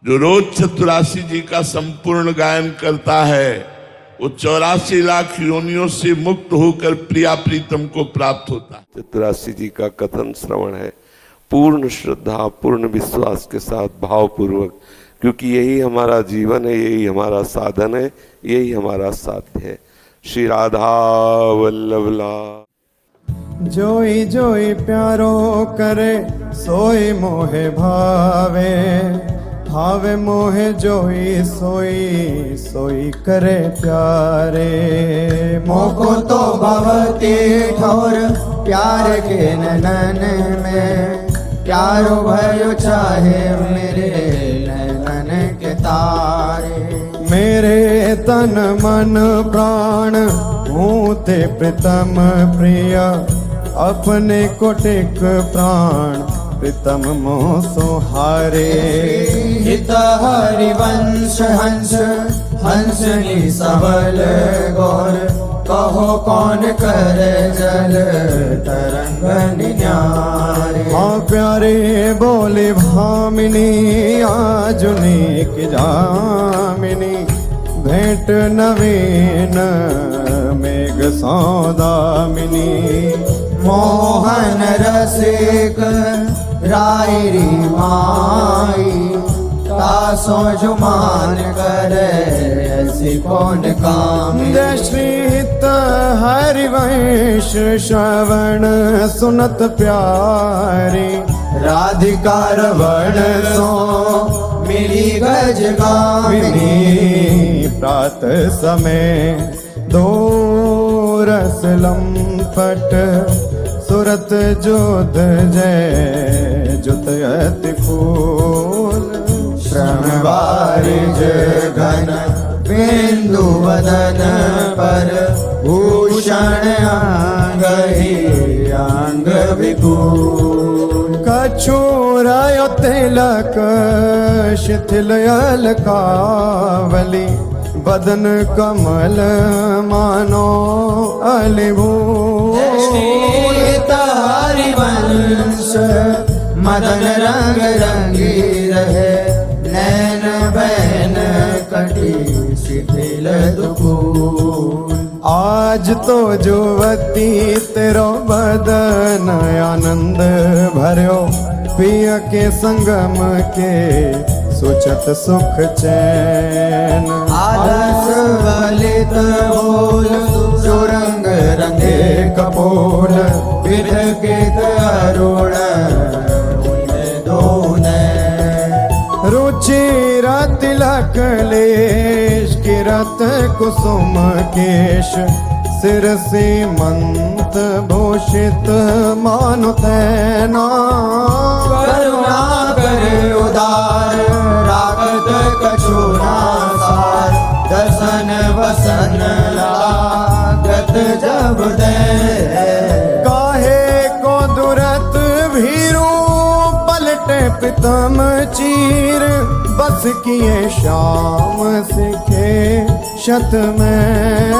जो रोज 84 जी का संपूर्ण गायन करता है वो 84 लाख योनियों से मुक्त होकर प्रिया प्रीतम को प्राप्त होता है। 84 जी का कथन श्रवण है पूर्ण श्रद्धा पूर्ण विश्वास के साथ भावपूर्वक, क्योंकि यही हमारा जीवन है, यही हमारा साधन है, यही हमारा साध्य है। श्री राधा वल्लभ लाल। जोई जोई प्यारो करे सोई मोहे भावे, भावे मोहे जोई सोई सोई करे प्यारे। मोको तो भवती ठोर प्यार के नैनन में, प्यारो भयो चाहे मेरे नैनन के तारे। मेरे तन मन प्राण हूँ ते प्रीतम प्रिय, अपने को टेक प्राण प्रीतम मोह सुहारे। हित हरिवंश हंस हंसनी सबल गौर, कहो कौन करे जल तरंग निन्यारे। हाँ प्यारे बोले भामिनी आजुनीक जामिनी, भेंट नवीन मेघ सौदामिनी। मोहन रसिक रायरी माई, तासो जुमान करे ऐसी कौन काम। जय श्री हित हरिवंश श्रवण सुनत प्यारी, राधिका रवण सो मिली गज गामिनी। प्रात समय दो रस लंपट, सुरत जोध जय जुत अति फूल। श्रम बारिज घन बिंदु वदन पर, भूषण अंग ही अंग विपुल। कछुरायो तिलक शिथिल अलकावली, बदन कमल मानो अलिभूल। हरिवंश मदन रंग रंगी रहे, नैन बैन कटी शिथिल दुकूल। आज तो जुवती तेरो बदन आनंद भर्यो, पिय के संगम के सुचत सुख चैन। आलस ललित बोल जो रंग रंगे कपोल, विध के तरुण रुचिर तिलक लेश किरत कुसुम केश, सिर सीमंत भूषित मानु तैना। करुणा कर उदार रागत कछुना सार, दसन वसन लागत जब दे। काहे को दुरत भीरू पलटे प्रीतम चीर, बस किए श्याम सिखे शत में।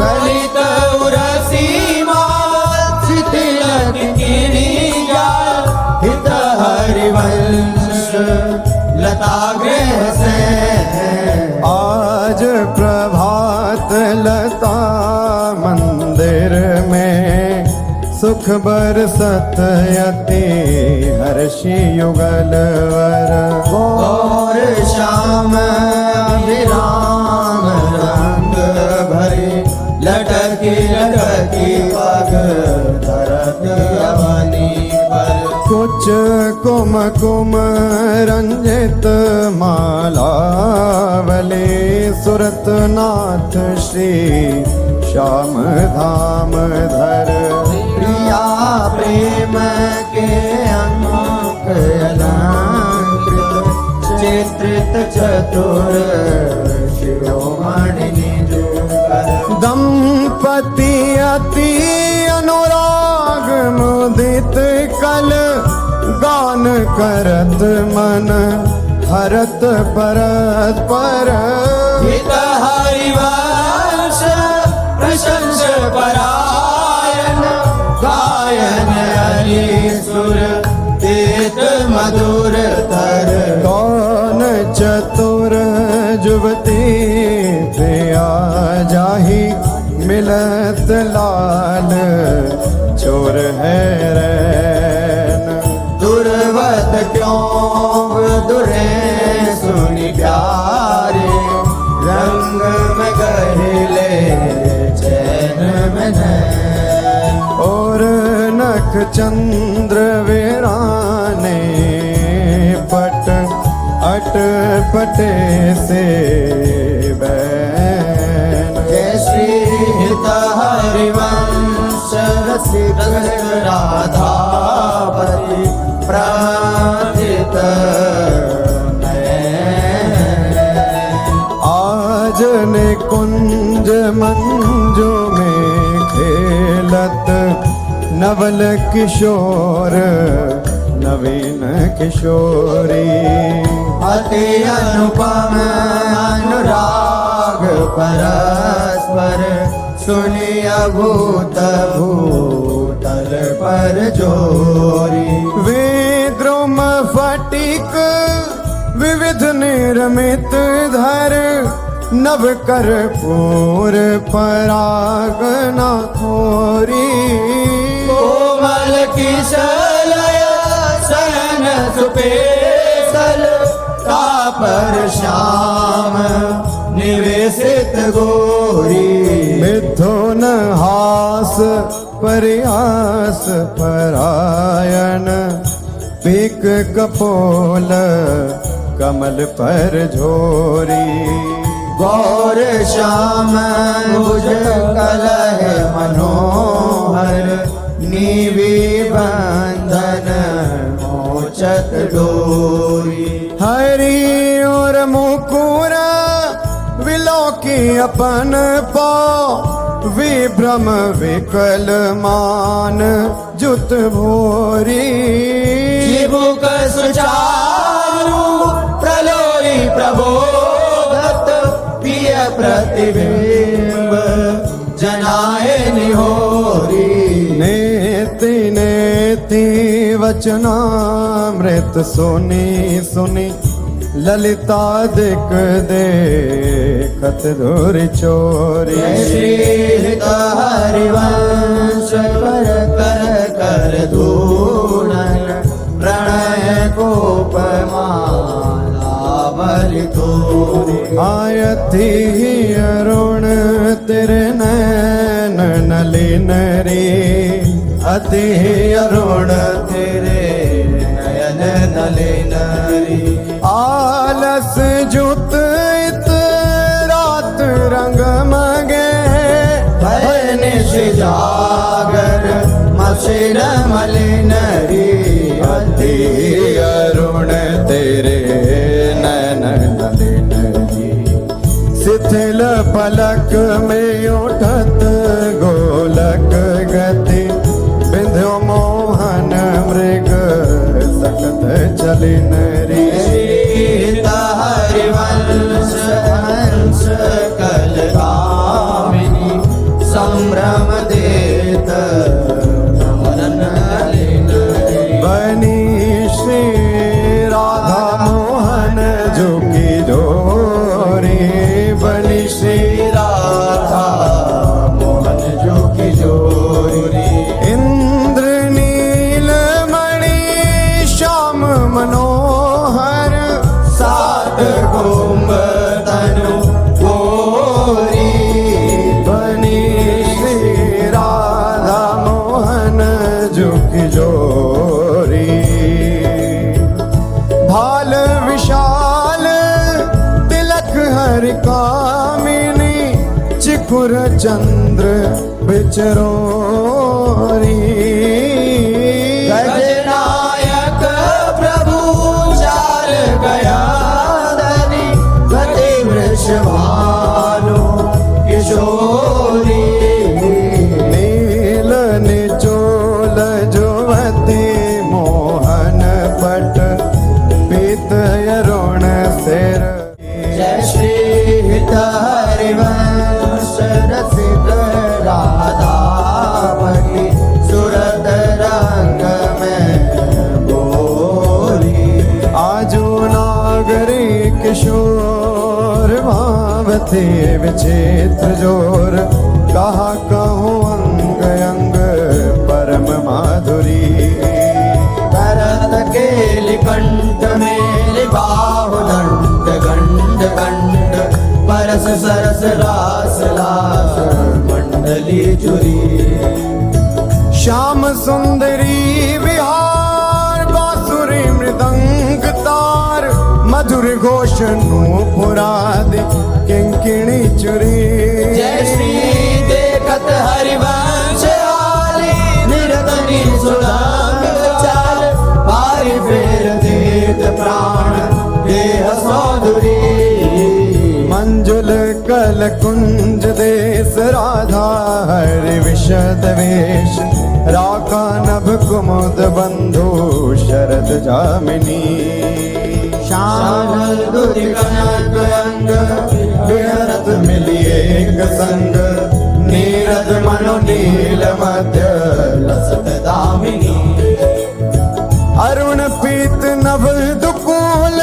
गलित उरसी माल शिथिलक गिरी जाल, हित हरिवंश लता गृह से। आज प्रभात लता मंदिर में, सुख बरसत यति हर्षि युगल वर। और श्याम अभिराम रंग भरे, लटकी लटकी पग धरत अवनी पर। कुछ कुम कुम रंजित मालावली, सुरत नाथ श्री श्याम धाम धर। प्रिया प्रेम के अंक अलंकृत, चित्रित चतुर शिरोमणि निजुकर। दंपति अति अनुराग मुदित कल, गान करत मन हरत परस्पर। हित हरिवंश प्रशंस परायण, गायन हरि सुर तीत मधुर तर। कौन चतुर जुवती प्रिया जाही मिलत लाल चोर है रैन दुर्वत क्यों दुरे सुनी प्यारे रंग में गहले चैन में नैन और नख चंद्र वीराने पट अट पटे से बैन जय श्री हरिवंश रसिक राधापति प्राजित आज ने कुंज मंजू में खेलत नवल किशोर नवीन किशोरी अति अनुपम अनुराग परस्पर सुनिया भूत भूतल पर जोरी विद्रुम फटिक विविध निर्मित धर नव कर पूर पराग न खोरी कोमल किशलय सन सुपेसल तापर श्याम निवेशित गोरी मिथुन हास परिहास परायण पीक कपोल कमल पर झोरी गौर श्याम भुज कलह मनोहर नीवी बंधन मोचत डोरी हरि और मुकुर विलोकी अपन पाओ विभ्रम विकल मान जुत भोरी जीवुक सुचारु प्रलोई प्रबोधत प्रिय प्रतिबिंब जनाए निहोरी नेति नेति वचनामृत सुनी सुनी ललिता दिक देखत धुर चोरी श्री हरिवंश कर कर कर धूलन प्रणय कोपमाला बलि तोरी आयति अरुण तेरे नैन नलिन रे अति अरुण तेरे नयन नलिन आलस जुत इत रात रंग मगे भय निश जागर मसिर मलिन अति अरुण तेरे नैन नलिन शिथिल पलक में उठत गोलक गति बिंध्यो मोहन मृग सकत चलिन रे हरिवंश हंस कलगामिनी संभ्रम देत नमन बनी श्री राधा मोहन जोगी जोरी बनी श्री राधा मोहन जो की जोरी इंद्र नील मणि श्याम मनोहर सात कुंभ तनु गोरी बनी श्री राधा मोहन जोगी जोरी भाल विशाल तिलक हर कामिनी चिकुर चंद्र बिचरोरी गजनायक प्रभु चाल गया धनी गति वृषभानु किशोरी नील निचोल जुवती मोहन पट पीत अरुण सिर जय श्री हरिवंश रसिक राधापति सुर किशोर भावते विचित्र जोर कहा कहूँ अंग अंग परम माधुरी भरत केलि कंठ मेलि बाहु दंड गंड गंड परस सरस रास लास मंडली चुरी श्याम सुंदरी विहार बांसुरी मृदंग तार मधुर घोष नूपुराद किंकिणी चुरी जय श्री देखत हरिवंश आली निरतनी सुनाम चाल पारि फेर देत प्राण देह सौधुरी मंजुल कल कुंज देश राधा हरि विशद वेश राका नभ कुमुद बंधु शरद जामिनी श्याम दुधि कनक अंग विहरत मिली एक संग नीरद मनो नील मध्य लसत दामिनी अरुण पीत नभ दुकूल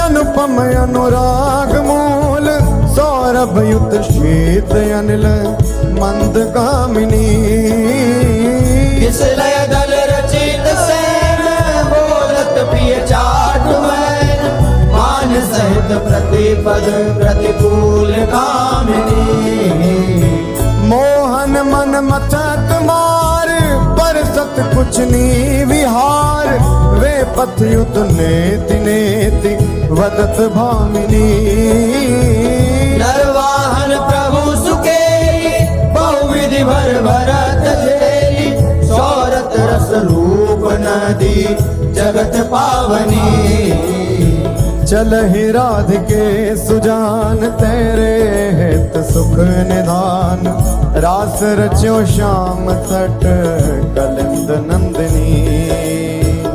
अनुपम अनुराग मूल सौरभ युत शीत अनिल मंद कामिनी किस लय दल रचित सेन बोलत प्रिय चाटु मैन मान सहित प्रतिपद प्रतिकूल कामिनी मोहन मन मचत मार पर सत कुछ नी विहार वे पथ युत नेति नेति वदत भामिनी नरवाहन प्रभु सुकेली बहुविधि भर भरत झेली सौरत रस रूप नदी जगत पावनी चल ही राधिके सुजान तेरे हित सुख निधान रास रच्यो श्याम तट कलिंद नंदिनी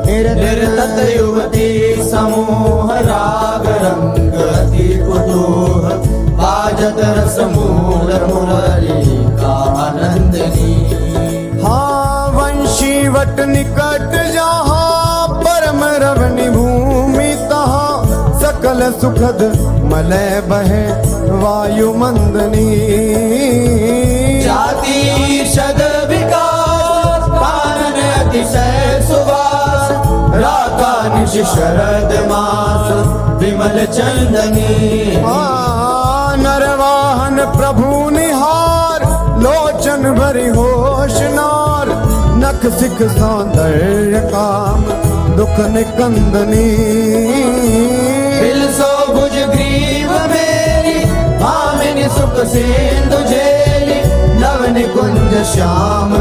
निर्तत युवती समूह राग रंग अति कुतूह बाजत रस मूल मुरली का आनंदनी हाँ वंशी वट निकट जहाँ परम रवनि भूमि तहाँ सकल सुखद मलय बहे वायु मंदनी जाति शद विकास कानन अतिशय सुवास राका निश शरद मास विमल चंदनी नरवाहन प्रभु निहार लोचन भरी होशनार नख सिख सौंदर्य काम दुख निकंदनी बिलसो भुज ग्रीव मेरी भामिनी सुख सिंधु झेली नव निकुंज श्याम